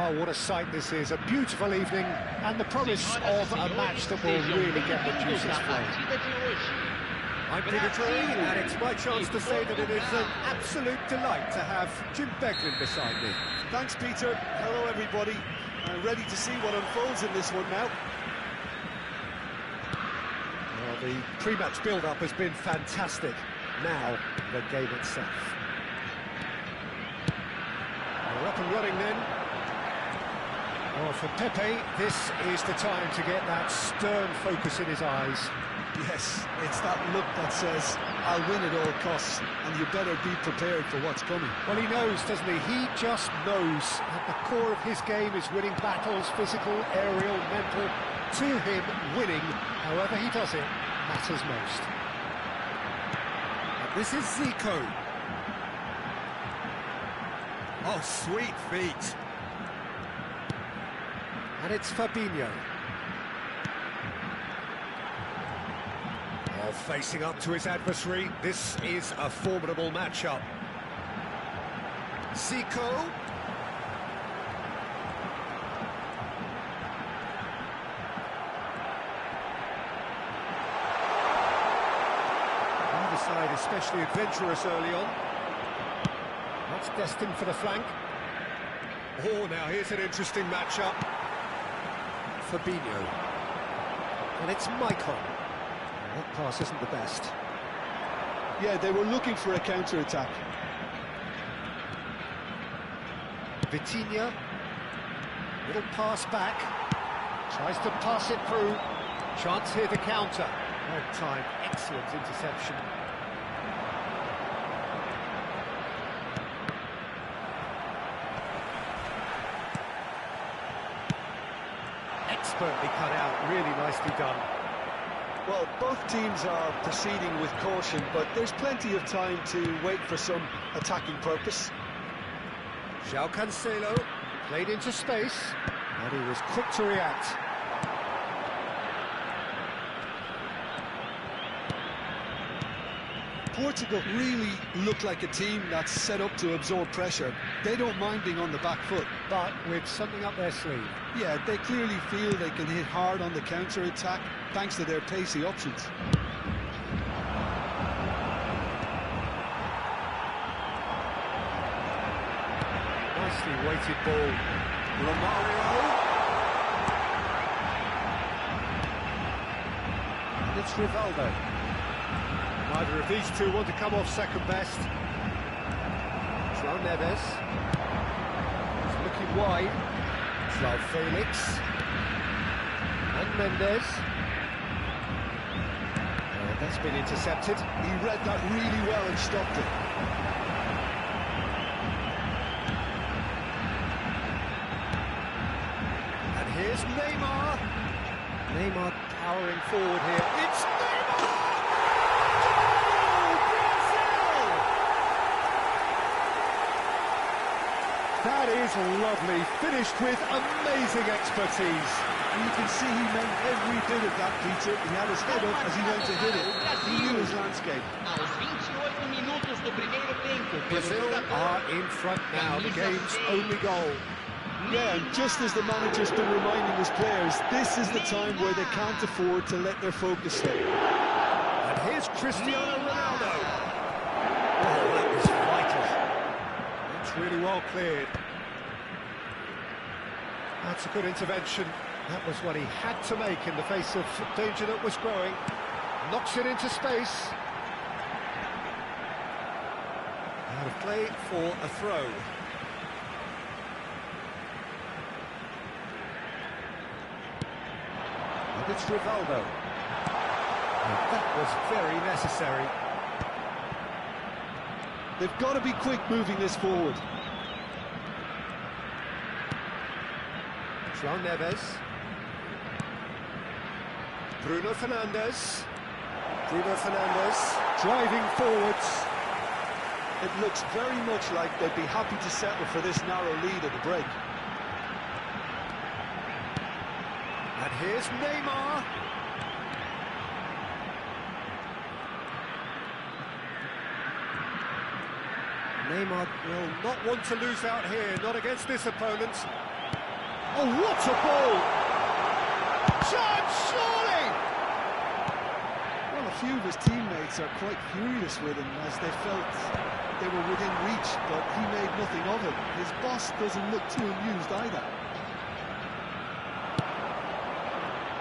Oh, what a sight this is. A beautiful evening and the promise of a match that will really get the juices flowing. I'm Peter Drury, and it's my chance to say that it is an absolute delight to have Jim Beglin beside me. Thanks, Peter. Hello, everybody. I'm ready to see what unfolds in this one now. Well, the pre-match build-up has been fantastic. Now, the game itself. We're up and running then. Well, for Pepe, this is the time to get that stern focus in his eyes. Yes, it's that look that says, I'll win at all costs, and you better be prepared for what's coming. Well, he knows, doesn't he? He just knows. At the core of his game is winning battles, physical, aerial, mental. To him, winning, however he does it, matters most. And this is Zico. Oh, sweet feet. And it's Fabinho. Oh, facing up to his adversary, this is a formidable matchup. Zico. Either side especially adventurous early on. That's destined for the flank. Oh, now here's an interesting matchup. Fabinho. And it's Michael. That pass isn't the best. Yeah, they were looking for a counter-attack. Vitinha. Little pass back. Tries to pass it through. Chance here to counter. Well timed, excellent interception. Expertly cut out, really nicely done. Well, both teams are proceeding with caution, but there's plenty of time to wait for some attacking purpose. João Cancelo played into space, and he was quick to react. Portugal really look like a team that's set up to absorb pressure. They don't mind being on the back foot. But with something up their sleeve. Yeah, they clearly feel they can hit hard on the counter-attack thanks to their pacey options. Nicely weighted ball. Romario. And it's Rivaldo. Neither of these two want to come off second best. João Neves. He's looking wide. João Felix. And Mendes. And that's been intercepted. He read that really well and stopped it. And here's Neymar. Neymar powering forward here. It's Neymar! That is lovely, finished with amazing expertise. And you can see he meant every bit of that, Peter. He had his head up as he went to hit it. He knew his landscape. Brazil are in front now, the game's only goal. Yeah, and just as the manager's been reminding his players, this is the time where they can't afford to let their focus slip. And here's Cristiano Ronaldo. Oh, that was vital. That's really well cleared. That's a good intervention. That was what he had to make in the face of danger that was growing. Knocks it into space. Out of play for a throw. And it's Rivaldo. And that was very necessary. They've got to be quick moving this forward. João Neves. Bruno Fernandes. Bruno Fernandes driving forwards. It looks very much like they'd be happy to settle for this narrow lead at the break. And here's Neymar. Neymar will not want to lose out here, not against this opponent. Oh, what a ball! Chance, surely! Well, a few of his teammates are quite furious with him as they felt they were within reach, but he made nothing of it. His boss doesn't look too amused either.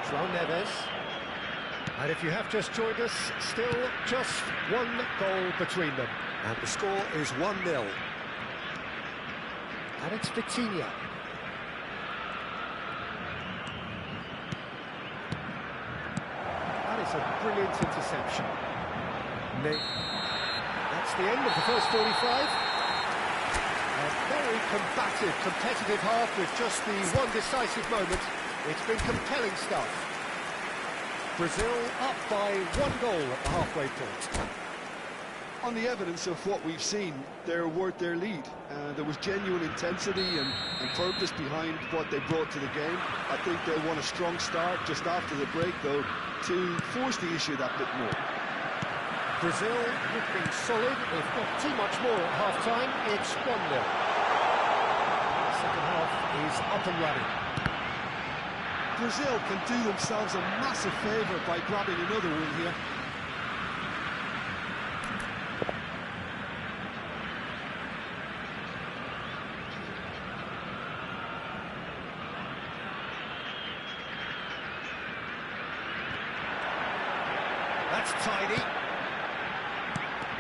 João Neves. And if you have just joined us, still just one goal between them. And the score is 1-0. And it's Vitinha. That is a brilliant interception. That's the end of the first 45. A very combative, competitive half with just the one decisive moment. It's been compelling stuff. Brazil up by 1 goal at the halfway point. On the evidence of what we've seen, they're worth their lead. There was genuine intensity and purpose behind what they brought to the game. I think they won a strong start just after the break, though, to force the issue that bit more. Brazil looking solid, if not too much more at half-time. It's 1-0. The second half is up and running. Brazil can do themselves a massive favour by grabbing another win here. That's tidy.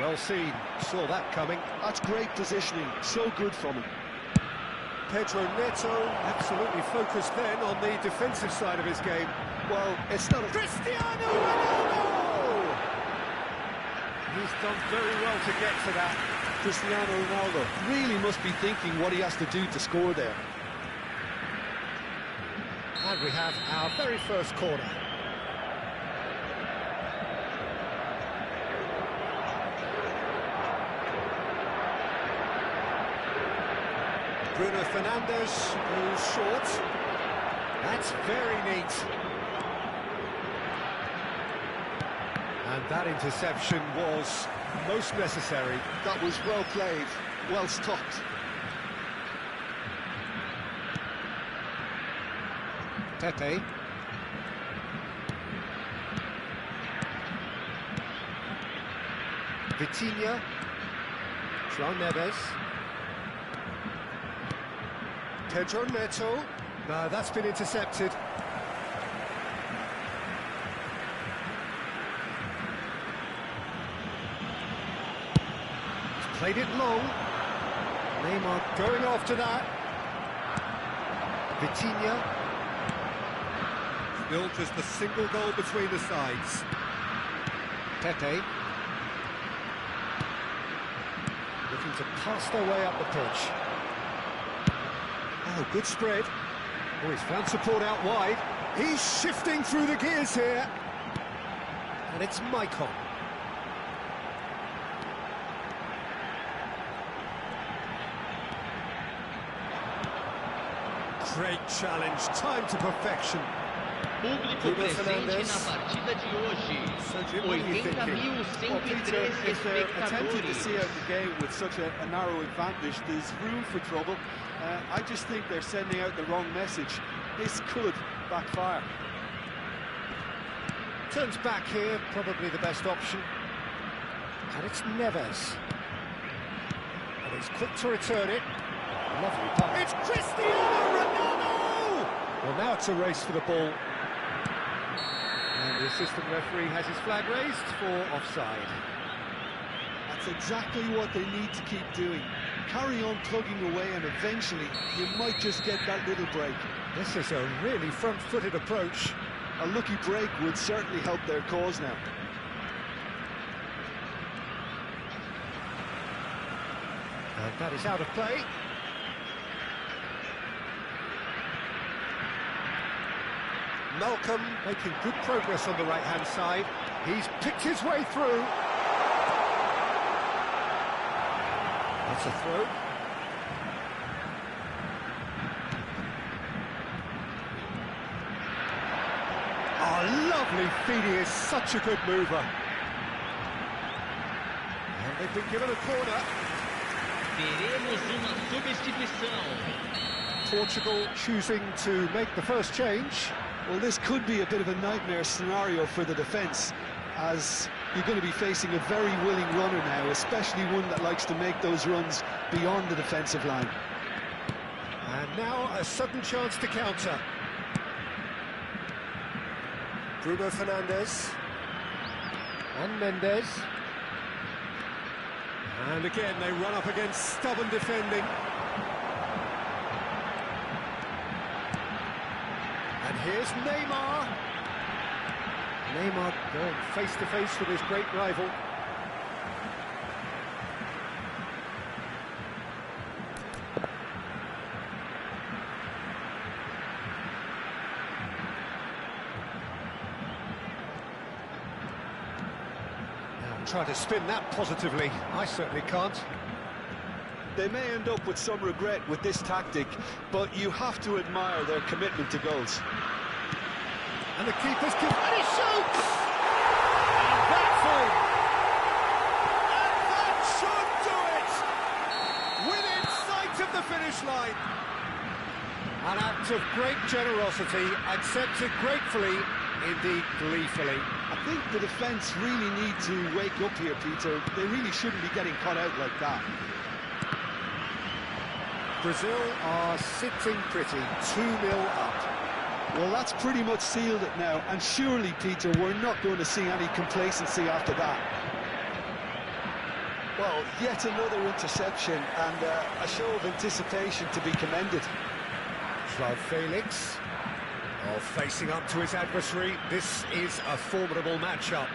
Well seen, saw that coming. That's great positioning, so good from him. Pedro Neto absolutely focused then on the defensive side of his game. Well, it's not a... Cristiano Ronaldo! He's done very well to get to that. Cristiano Ronaldo really must be thinking what he has to do to score there. And we have our very first corner. Bruno Fernandes goes short. That's very neat. And that interception was most necessary. That was well played, well stopped. Pepe. Vitinha. João Neves. Pedro Neto. No, that's been intercepted. He's played it long. Neymar going after that. Vitinha. Still just a single goal between the sides. Pepe. Looking to pass their way up the pitch. Oh, good spread. Oh, he's found support out wide. He's shifting through the gears here. And it's Maicon. Great challenge, time to perfection. Público presente na partida de hoje, 80.113 If they're attempting to see espectadores. out the game with such a narrow advantage, there's room for trouble. I just think they're sending out the wrong message. This could backfire. Turns back here, probably the best option. And it's Neves. And he's quick to return it. Lovely punt. It's Cristiano Ronaldo! Well, now it's a race for the ball. And the assistant referee has his flag raised for offside. That's exactly what they need to keep doing. Carry on plugging away and eventually you might just get that little break. This is a really front-footed approach. A lucky break would certainly help their cause now. And that is out of play. Malcolm making good progress on the right-hand side. He's picked his way through. That's a throw. Oh, lovely feed. He is such a good mover. And they've been given a corner. Teremos uma substituição. Portugal choosing to make the first change. Well, this could be a bit of a nightmare scenario for the defence, as you're going to be facing a very willing runner now, especially one that likes to make those runs beyond the defensive line. And now a sudden chance to counter. Bruno Fernandes. And Mendes. And again, they run up against stubborn defending. And here's Neymar. Neymar going face-to-face with his great rival. Now try to spin that positively. I certainly can't. They may end up with some regret with this tactic, but you have to admire their commitment to goals. And the keeper's kick, and he shoots! And that's in! And that should do it! Within sight of the finish line. An act of great generosity, accepted gratefully, indeed gleefully. I think the defence really need to wake up here, Peter. They really shouldn't be getting caught out like that. Brazil are sitting pretty, 2-0 up. Well, that's pretty much sealed it now, and surely, Peter, we're not going to see any complacency after that. Well, yet another interception, and a show of anticipation to be commended. João Felix, facing up to his adversary. This is a formidable matchup.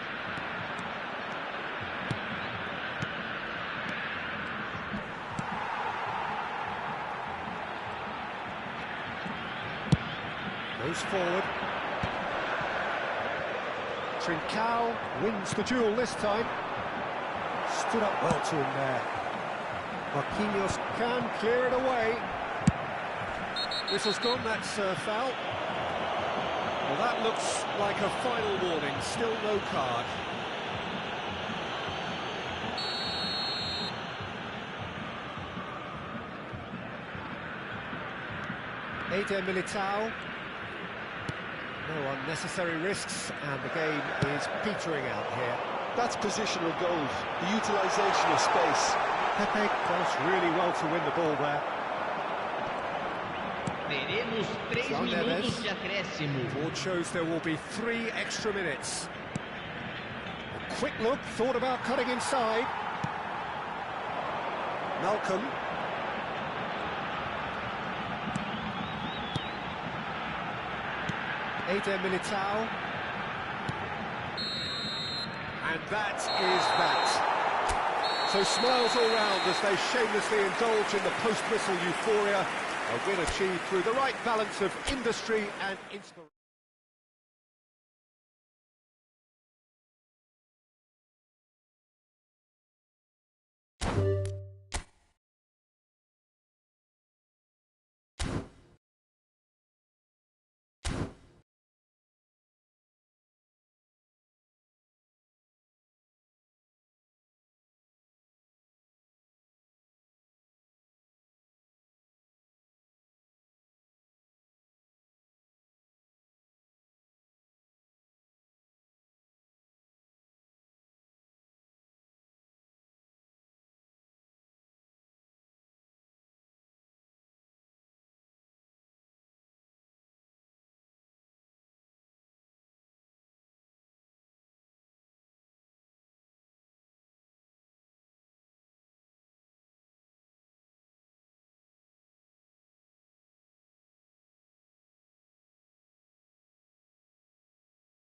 Goes forward. Trincao wins the duel this time. Stood up well to him there. Marquinhos can clear it away. Whistle's gone, that's a foul. Well, that looks like a final warning, still no card. Eder Militao. No unnecessary risks, and the game is petering out here. That's positional goals, the utilisation of space. Pepe does really well to win the ball there. Teremos 3 minutos de acréscimo. Board shows there will be 3 extra minutes. A quick look, thought about cutting inside. Malcolm. Eder Militao. And that is that. So smiles all round as they shamelessly indulge in the post-whistle euphoria. A win achieved through the right balance of industry and inspiration.